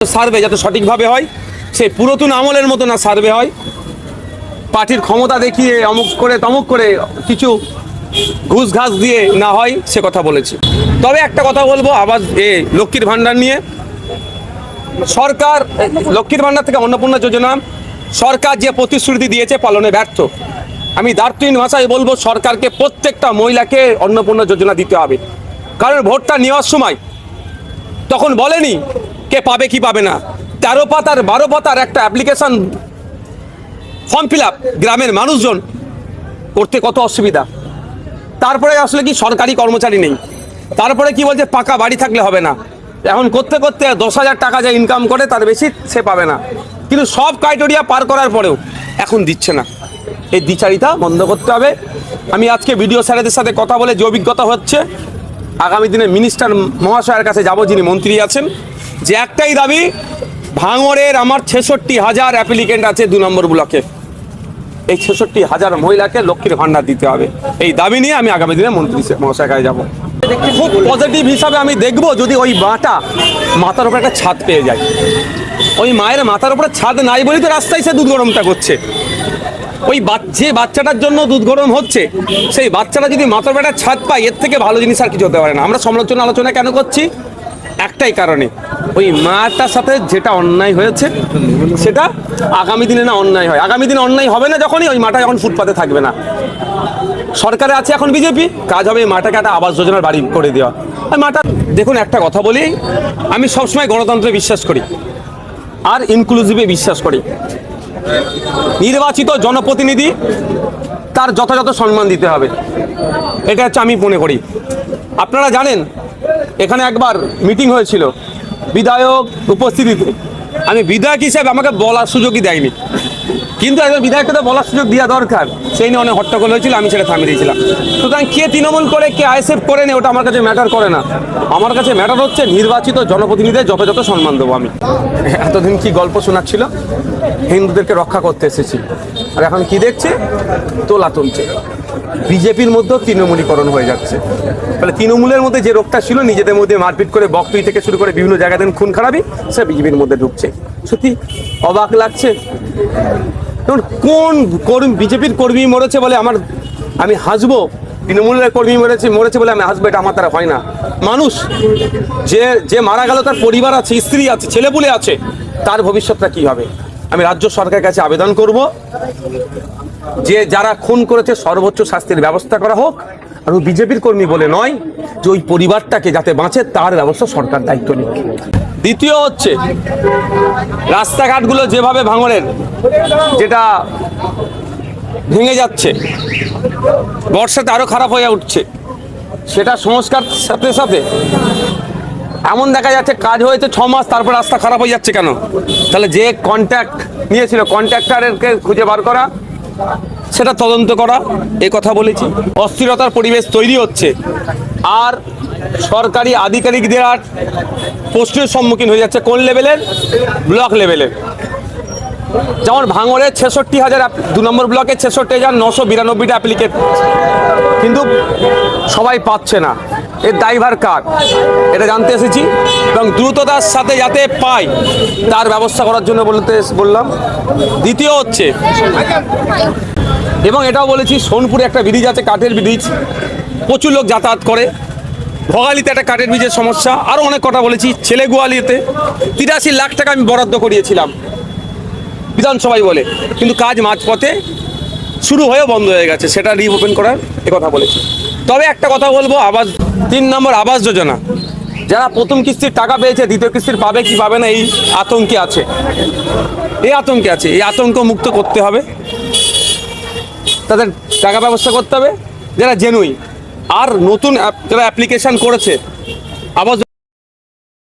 Survey যাতে সঠিকভাবে হয়, সেই পুরাতন আমলের মতো না সার্ভে হয়, পার্টির ক্ষমতা দেখিয়ে অমুক করে তমুক করে কিছু ঘুষ ঘাস দিয়ে না হয়, সে কথা বলেছি। তবে একটা কথা বলবো আবার লক্ষ্মীর ভাণ্ডার নিয়ে। সরকার লক্ষ্মীর ভাণ্ডার থেকে অন্নপূর্ণা যোজনা সরকার যে প্রতিশ্রুতি দিয়েছে পালনে ব্যর্থ। আমি দার্থহীন ভাষায় বলবো, সরকারকে প্রত্যেকটা মহিলাকে অন্নপূর্ণা যোজনা দিতে হবে। কারণ ভোটটা নেওয়ার সময় তখন বলেনি কে পাবে কি পাবে না। 13 পাতার 12 পাতার একটা অ্যাপ্লিকেশন ফর্ম ফিল আপ গ্রামের মানুষজন করতে কত অসুবিধা। তারপরে আসলে কি সরকারি কর্মচারী নেই, তারপরে কি বলছে পাকা বাড়ি থাকলে হবে না। এখন করতে করতে 10,000 টাকা যা ইনকাম করে তার বেশি সে পাবে না। কিন্তু সব ক্রাইটেরিয়া পার করার পরেও এখন দিচ্ছে না। এই দ্বিচারিতা বন্ধ করতে হবে। আমি আজকে বিডিও স্যারেদের সাথে কথা বলে যে অভিজ্ঞতা হচ্ছে, আগামী দিনে মিনিস্টার মহাশয়ের কাছে যাব, যিনি মন্ত্রী আছেন, যে একটাই দাবি, ভাঙড়ের আমার 66,000 অ্যাপ্লিকেন্ট আছে 2 নম্বর ব্লকে, এই 66,000 মহিলাকে লক্ষ্মীর ভাণ্ডার দিতে হবে। এই দাবি নিয়ে আমি আগামী দিনে মন্ত্রী মহাশয়ের কাছে যাবো। খুব পজিটিভ হিসাবে আমি দেখব যদি ওই মাটা মাথার উপরে একটা ছাদ পেয়ে যায়। ওই মায়ের মাথার উপরে ছাদ নাই বলেই তো রাস্তায় সে দুধ গরমটা করছে। ওই যে বাচ্চাটার জন্য দুধ গরম হচ্ছে, সেই বাচ্চাটা যদি মাথার উপরে একটা ছাদ পায়, এর থেকে ভালো জিনিস আর কিছু হতে পারে না। আমরা আলোচনা কেন করছি? একটাই কারণে, ওই মাটার সাথে যেটা অন্যায় হয়েছে সেটা আগামী দিনে না অন্যায় হয়। আগামী দিনে অন্যায় হবে না যখনই ওই মাটা যখন ফুটপাতে থাকবে না। সরকারে আছে এখন বিজেপি, কাজ হবে এই মাটাকে একটা আবাস যোজনার বাড়ি করে দেওয়া। আর মাটা দেখুন, একটা কথা বলি, আমি সবসময় গণতন্ত্রে বিশ্বাস করি আর ইনক্লুসিভে বিশ্বাস করি। নির্বাচিত জনপ্রতিনিধি তার যথাযথ সম্মান দিতে হবে, এটা হচ্ছে আমি মনে করি। আপনারা জানেন এখানে একবার মিটিং হয়েছিল বিধায়ক উপস্থিতিতে। আমি বিধায়ক হিসেবে আমাকে বলার সুযোগই দেয়নি, কিন্তু একজন বিধায়ককে তো বলার সুযোগ দেওয়া দরকার। সেই নিয়ে অনেক হট্টগোল হয়েছিল, আমি সেটা থামিয়ে দিয়েছিলাম। সুতরাং কে তৃণমূল করে কে আইএসএফ করে নেই ওটা আমার কাছে ম্যাটার করে না। আমার কাছে ম্যাটার হচ্ছে নির্বাচিত জনপ্রতিনিধিদের যথাযথ সম্মান দেবো আমি। এতদিন কি গল্প শোনাচ্ছিল, হিন্দুদেরকে রক্ষা করতে এসেছি, আর এখন কি দেখছে, তোলা তুলছে। বিজেপির মধ্যেও তৃণমূলীকরণ হয়ে যাচ্ছে। তাহলে তৃণমূলের মধ্যে যে রোগটা ছিল, নিজেদের মধ্যে মারপিট করে বকটুই থেকে শুরু করে বিভিন্ন জায়গায় খুন খারাপি, সে বিজেপির মধ্যে ঢুকছে। সত্যি অবাক লাগছে। কোন বিজেপির কর্মী মরেছে বলে আমি হাসবো, তৃণমূলের কর্মী মরেছে বলে আমি হাসবো, এটা আমার দ্বারা হয় না। মানুষ যে মারা গেল, তার পরিবার আছে, স্ত্রী আছে, ছেলেপুলে আছে, তার ভবিষ্যৎটা কি হবে? আমি রাজ্য সরকারের কাছে আবেদন করব যে যারা খুন করেছে সর্বোচ্চ শাস্তির ব্যবস্থা করা হোক। আর ওই বিজেপির কর্মী বলে নয়, যে ওই পরিবারটাকে যাতে বাঁচে তার ব্যবস্থা সরকার দায়িত্ব নিক। দ্বিতীয় হচ্ছে, রাস্তাঘাটগুলো যেভাবে ভাঙড়ের যেটা ভেঙে যাচ্ছে, বর্ষাতে আরো খারাপ হয়ে উঠছে, সেটা সংস্কার সাথে সাথে এমন দেখা যাচ্ছে কাজ হয়েছে 6 মাস, তারপর রাস্তা খারাপ হয়ে যাচ্ছে কেন? তাহলে যে কন্ট্রাক্ট নিয়েছিল কন্ট্রাক্টরকে খুঁজে বার করা, সেটা তদন্ত করা, এই কথা বলেছি। অস্থিরতার পরিবেশ তৈরি হচ্ছে, আর সরকারি আধিকারিকদের আর প্রশ্নের সম্মুখীন হয়ে যাচ্ছে কোন লেভেলের? ব্লক লেভেলের। যেমন ভাঙড়ের 66,000 2 নম্বর ব্লকে 66,992টা অ্যাপ্লিকেট, কিন্তু সবাই পাচ্ছে না। এর ড্রাইভার কার, এটা জানতে এসেছি, এবং দ্রুততার সাথে যাতে পাই তার ব্যবস্থা করার জন্য বললাম। দ্বিতীয় হচ্ছে, এবং এটাও বলেছি, সোনপুরে একটা ব্রিজ আছে, কাঠের ব্রিজ, প্রচুর লোক যাতায়াত করে। ভোগালিতে একটা কাঠের ব্রিজের সমস্যা, আরও অনেক কথা বলেছি। ছেলেগুয়ালিতে 83 লাখ টাকা আমি বরাদ্দ করিয়েছিলাম বিধানসভায় বলে, কিন্তু কাজ মাঝপথে শুরু হয়েও বন্ধ হয়ে গেছে, সেটা রিওপেন করার কথা বলেছি। তবে একটা কথা বলবো, 3 নম্বর আবাস যোজনা, যারা প্রথম কিস্তির টাকা পেয়েছে, দ্বিতীয় কিস্তির পাবে কি পাবে না, এই আতঙ্কে আছে। এই আতঙ্ক মুক্ত করতে হবে, তাদের টাকা ব্যবস্থা করতে হবে যারা জেনুইন। আর নতুন যারা অ্যাপ্লিকেশন করেছে আবাস